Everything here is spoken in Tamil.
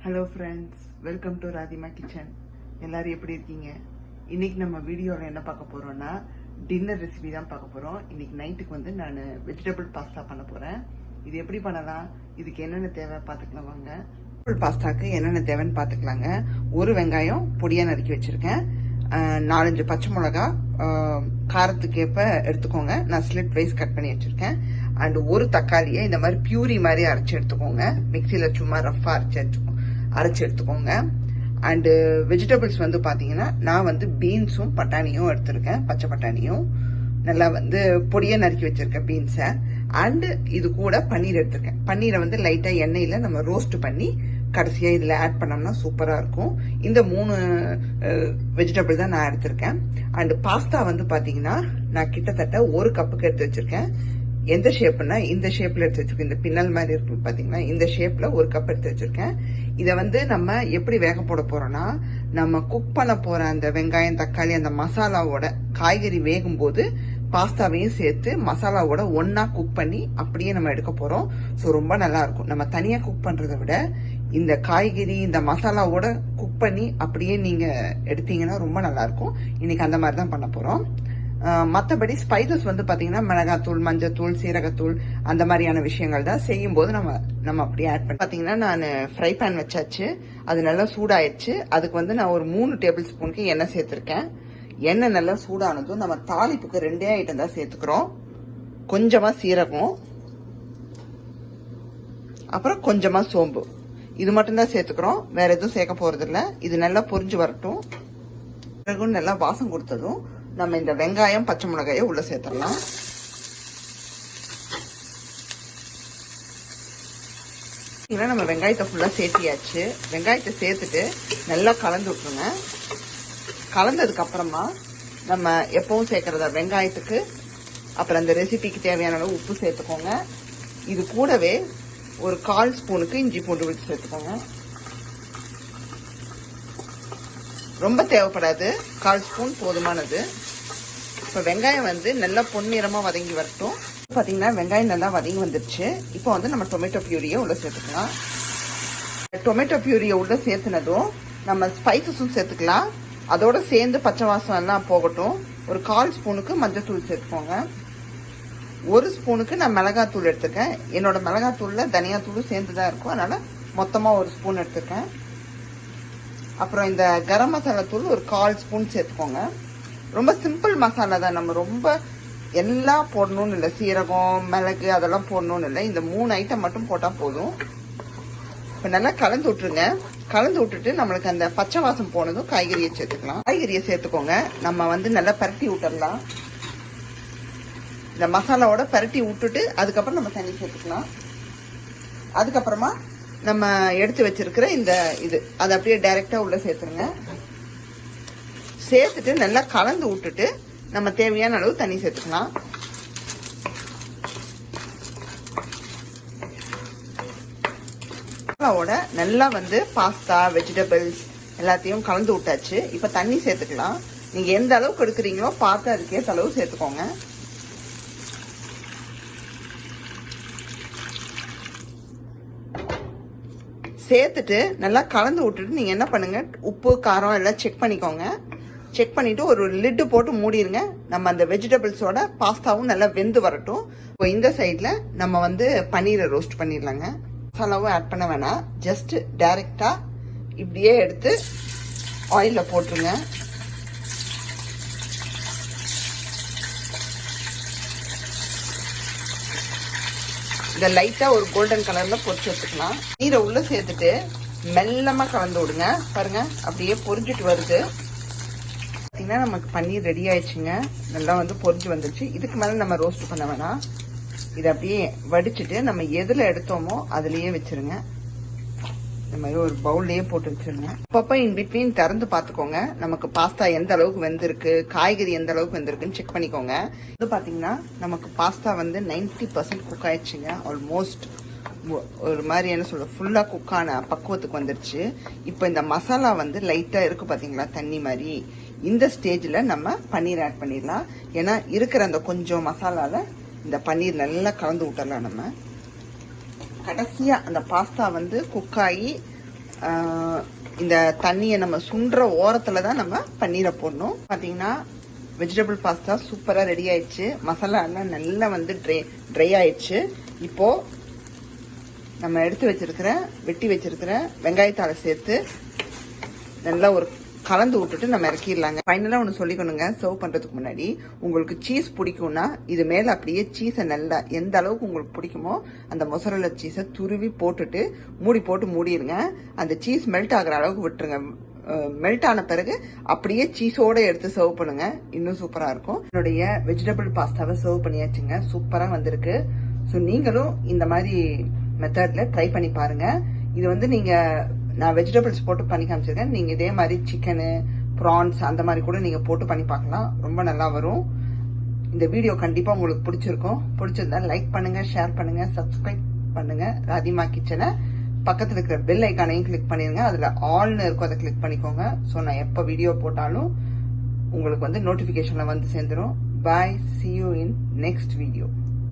Hello friends, welcome to Radhima kitchen. எல்லாரும் எப்படி இருக்கீங்க? இன்னைக்கு நம்ம வீடியோவில் என்ன பார்க்க போறோம்னா டின்னர் ரெசிபி தான் பார்க்க போறோம். இன்னைக்கு நைட்டுக்கு வந்து நான் வெஜிடபிள் பாஸ்தா பண்ண போறேன். இது எப்படி பண்ணலாம், இதுக்கு என்னென்ன தேவை பார்த்துக்கலாம் வாங்க. வெஜிடபிள் பாஸ்தாக்கு என்னென்ன தேவைன்னு பார்த்துக்கலாங்க. ஒரு வெங்காயம் பொடியாக நறுக்கி வச்சிருக்கேன். 4-5 பச்சை மிளகா காரத்துக்கேற்ப எடுத்துக்கோங்க. நான் ஸ்லிட் வைஸ் கட் பண்ணி வச்சிருக்கேன். அண்ட் ஒரு தக்காளியை இந்த மாதிரி பியூரி மாதிரி அரைச்சி எடுத்துக்கோங்க. மிக்சியில் சும்மா ரஃபாக அரைச்சி எடுத்துக்கோங்க. அண்டு வெஜிடபிள்ஸ் வந்து பார்த்தீங்கன்னா நான் வந்து பீன்ஸும் பட்டாணியும் எடுத்திருக்கேன். பச்சை பட்டாணியும் நல்லா வந்து பொடியை நறுக்கி வச்சிருக்கேன் பீன்ஸை. அண்டு இது கூட பன்னீர் எடுத்திருக்கேன். பன்னீரை வந்து லைட்டாக எண்ணெயில் நம்ம ரோஸ்ட் பண்ணி கடைசியாக இதில் ஆட் பண்ணோம்னா சூப்பராக இருக்கும். இந்த 3 வெஜிடபிள் தான் நான் எடுத்திருக்கேன். அண்டு பாஸ்தா வந்து பார்த்தீங்கன்னா நான் கிட்டத்தட்ட 1 கப்புக்கு எடுத்து வச்சிருக்கேன். எந்த ஷேப்னா இந்த ஷேப்ல எடுத்து வச்சிருக்கேன். இந்த பின்னல் மாதிரி இருக்கு பாத்தீங்கன்னா, இந்த ஷேப்ல 1 கப் எடுத்து வச்சிருக்கேன். இதை வந்து நம்ம எப்படி வேக போட போறோம்னா, நம்ம குக் பண்ண போற அந்த வெங்காயம் தக்காளி அந்த மசாலாவோட காய்கறி வேகும் போது பாஸ்தாவையும் சேர்த்து மசாலாவோட ஒன்னா குக் பண்ணி அப்படியே நம்ம எடுக்க போறோம். ஸோ ரொம்ப நல்லா இருக்கும். நம்ம தனியா குக் பண்றதை விட இந்த காய்கறி இந்த மசாலாவோட குக் பண்ணி அப்படியே நீங்க எடுத்தீங்கன்னா ரொம்ப நல்லா இருக்கும். இன்னைக்கு அந்த மாதிரி தான் பண்ண போறோம். மற்றபடி ஸ்பைசஸ் வந்து பார்த்தீங்கன்னா மிளகாத்தூள், மஞ்சத்தூள், சீரகத்தூள் அந்த மாதிரியான விஷயங்கள் தான் செய்யும் போது நம்ம அப்படியே ஆட் பண்ணி பார்த்தீங்கன்னா நான் ஃப்ரை பேன் வச்சாச்சு. அது நல்லா சூடாயிடுச்சு. அதுக்கு வந்து நான் ஒரு 3 டேபிள் ஸ்பூனுக்கு எண்ணெய் சேர்த்துருக்கேன். எண்ணெய் நல்லா சூடானதும் நம்ம தாளிப்புக்கு 2 ஐட்டம் தான் சேர்த்துக்கிறோம். கொஞ்சமாக சீரகம், அப்புறம் கொஞ்சமாக சோம்பு. இது மட்டும்தான் சேர்த்துக்கிறோம், வேற எதுவும் சேர்க்க போறது இல்லை. இது நல்லா பொரிஞ்சு வரட்டும். பிறகு நல்லா வாசம் கொடுத்ததும் நம்ம இந்த வெங்காயம் பச்சை மிளகாயை உள்ள சேர்த்துடலாம். நம்ம வெங்காயத்தை ஃபுல்லா சேர்த்தியாச்சு. வெங்காயத்தை சேர்த்துட்டு நல்லா கலந்து விட்டுருங்க. கலந்ததுக்கு அப்புறமா நம்ம எப்பவும் சேர்க்கறத வெங்காயத்துக்கு அப்புறம் அந்த ரெசிபிக்கு தேவையான அளவு உப்பு சேர்த்துக்கோங்க. இது கூடவே ஒரு 1/4 ஸ்பூனுக்கு இஞ்சி பூண்டு விட்டு சேர்த்துக்கோங்க. ரொம்ப தேவைப்படாது, 1/4 ஸ்பூன் போதுமானது. இப்போ வெங்காயம் வந்து நல்லா பொன்னிறமா வதங்கி வரட்டும். பார்த்தீங்கன்னா வெங்காயம் நல்லா வதங்கி வந்துருச்சு. இப்போ வந்து நம்ம டொமேட்டோ பியூரியை உள்ள சேர்த்துக்கலாம். டொமேட்டோ பியூரியை உள்ள சேர்த்துனதும் நம்ம ஸ்பைசஸும் சேர்த்துக்கலாம். அதோட சேர்ந்து பச்சை வாசம் எல்லாம் போகட்டும். ஒரு 1/4 ஸ்பூனுக்கு மஞ்சத்தூள் சேர்த்துக்கோங்க. 1 ஸ்பூனுக்கு நான் மிளகாத்தூள் எடுத்துக்கேன். என்னோட மிளகாத்தூள்ல தனியாத்தூளும் சேர்ந்து தான் இருக்கும், அதனால மொத்தமாக 1 ஸ்பூன் எடுத்துக்கேன். அப்புறம் இந்த கரம் மசாலா தூள் ஒரு 1/4 ஸ்பூன் சேர்த்துக்கோங்க. ரொம்ப சிம்பிள் மசாலா தான். நம்ம ரொம்ப எல்லாம் போடணும்னு இல்லை, சீரகம் மிளகு அதெல்லாம் போடணும்னு இல்லை. இந்த 3 ஐட்டம் மட்டும் போட்டால் போதும். இப்போ நல்லா கலந்து விட்டுருங்க. கலந்து விட்டுட்டு நம்மளுக்கு அந்த பச்சை வாசம் போனதும் காய்கறியை சேர்த்துக்கலாம். காய்கறியை சேர்த்துக்கோங்க. நம்ம வந்து நல்லா பரட்டி விட்டுடலாம். இந்த மசாலாவோட பரட்டி விட்டுட்டு அதுக்கப்புறம் நம்ம தண்ணி சேர்த்துக்கலாம். அதுக்கப்புறமா நம்ம எடுத்து வச்சிருக்கிற இந்த அதை அப்படியே டைரக்டா உள்ள சேர்த்துருங்க. சேர்த்துட்டு நல்லா கலந்து விட்டுட்டு நம்ம தேவையான அளவு தண்ணி சேர்த்துக்கலாம். நல்லா வந்து பாஸ்தா வெஜிடபிள்ஸ் எல்லாத்தையும் கலந்து விட்டாச்சு. இப்ப தண்ணி சேர்த்துக்கலாம். நீங்க எந்த அளவுக்கு எடுக்கிறீங்களோ பார்த்து அதுக்கேற்ற அளவு சேர்த்துக்கோங்க. சேர்த்துட்டு நல்லா கலந்து விட்டுட்டு நீங்க என்ன பண்ணுங்க, உப்பு காரம் எல்லாம் செக் பண்ணிக்கோங்க. செக் பண்ணிட்டு ஒரு லிட்டு போட்டு மூடிடுங்க. நம்ம அந்த வெஜிடபிள்ஸோட பாஸ்தாவும் நல்லா வெந்து வரட்டும். இப்போ இந்த சைட்ல நம்ம வந்து பன்னீரை ரோஸ்ட் பண்ணிடலாங்க. மசாலாவும் ஆட் பண்ண வேணாம், ஜஸ்ட் டைரக்டா இப்படியே எடுத்து ஆயில்ல போட்டுருங்க. இந்த லைட்டா ஒரு கோல்டன் கலர்ல பொரிச்சு வச்சுக்கலாம். நீரை உள்ள சேர்த்துட்டு மெல்லமா கலந்து விடுங்க. பாருங்க அப்படியே பொரிஞ்சிட்டு வருது. பார்த்தீங்கன்னா நமக்கு பன்னீர் ரெடி ஆயிடுச்சுங்க. நல்லா வந்து பொரிஞ்சு வந்துருச்சு. இதுக்கு மேலே நம்ம ரோஸ்ட் பண்ண வேணாம். இதை அப்படியே வடிச்சுட்டு நம்ம எதில் எடுத்தோமோ அதுலேயே வச்சிருங்க. இந்த மாதிரி ஒரு பவுல்லையே போட்டு வச்சிருங்க. அப்பப்போ இன் பிட்வீன் திறந்து பார்த்துக்கோங்க. நமக்கு பாஸ்தா எந்த அளவுக்கு வெந்திருக்கு, காய்கறி எந்த அளவுக்கு வெந்திருக்குன்னு செக் பண்ணிக்கோங்க. இது பார்த்தீங்கன்னா நமக்கு பாஸ்தா வந்து 90% குக் ஆயிடுச்சுங்க. ஆல்மோஸ்ட் ஒரு மாதிரி என்ன சொல்ற ஃபுல்லாக குக்கான பக்குவத்துக்கு வந்துருச்சு. இப்போ இந்த மசாலா வந்து லைட்டாக இருக்கு பார்த்தீங்களா, தண்ணி மாதிரி. இந்த ஸ்டேஜில் நம்ம பன்னீர் ஆட் பண்ணிடலாம். ஏன்னா இருக்கிற அந்த கொஞ்சம் மசாலால இந்த பன்னீர் நல்லா கலந்து விட்டுறலாம். நம்ம கடைசியாக அந்த பாஸ்தா வந்து குக் ஆகி இந்த தண்ணியை நம்ம சுண்டுற ஓரத்தில் தான் நம்ம பன்னீரை போடணும். பார்த்தீங்கன்னா வெஜிடபிள் பாஸ்தா சூப்பராக ரெடி ஆயிடுச்சு. மசாலா எல்லாம் நல்லா வந்து ட்ரை ஆயிடுச்சு. இப்போது நம்ம எடுத்து வெட்டி வச்சிருக்கிற வெங்காயத்தாளை சேர்த்து நல்லா ஒரு கலந்து விட்டுட்டு நம்ம இறக்கிடலாங்க. ஃபைனலாக ஒன்று சொல்லிக்கணுங்க, சர்வ் பண்ணுறதுக்கு முன்னாடி உங்களுக்கு சீஸ் பிடிக்கும்னா இது மேலே அப்படியே சீஸை நல்லா எந்த அளவுக்கு உங்களுக்கு பிடிக்குமோ அந்த மொசரல்லா சீஸை துருவி போட்டுட்டு மூடிடுங்க. அந்த சீஸ் மெல்ட் ஆகிற அளவுக்கு விட்டுருங்க. மெல்ட் ஆன பிறகு அப்படியே சீஸோட எடுத்து சர்வ் பண்ணுங்க, இன்னும் சூப்பராக இருக்கும். என்னுடைய வெஜிடபிள் பாஸ்தாவை சர்வ் பண்ணியாச்சுங்க, சூப்பராக வந்திருக்கு. ஸோ நீங்களும் இந்த மாதிரி மெத்தட்ல ட்ரை பண்ணி பாருங்க. இது வந்து நான் வெஜிடபிள்ஸ் போட்டு பண்ணி காமிச்சிருக்கேன். நீங்க இதே மாதிரி சிக்கனு, ப்ரான்ஸ் அந்த மாதிரி கூட நீங்க போட்டு பண்ணி பார்க்கலாம், ரொம்ப நல்லா வரும். இந்த வீடியோ கண்டிப்பா உங்களுக்கு பிடிச்சிருக்கும். பிடிச்சிருந்தா லைக் பண்ணுங்க, ஷேர் பண்ணுங்க, சப்ஸ்கிரைப் பண்ணுங்க ராதிமா கிச்சனை. பக்கத்தில் இருக்கிற பெல் ஐக்கானையும் கிளிக் பண்ணிருங்க, அதுல ஆல்னு இருக்கும், அதை கிளிக் பண்ணிக்கோங்க. ஸோ நான் எப்போ வீடியோ போட்டாலும் உங்களுக்கு வந்து நோட்டிபிகேஷன்ல வந்து சேர்ந்துடும். பாய், see you in next video.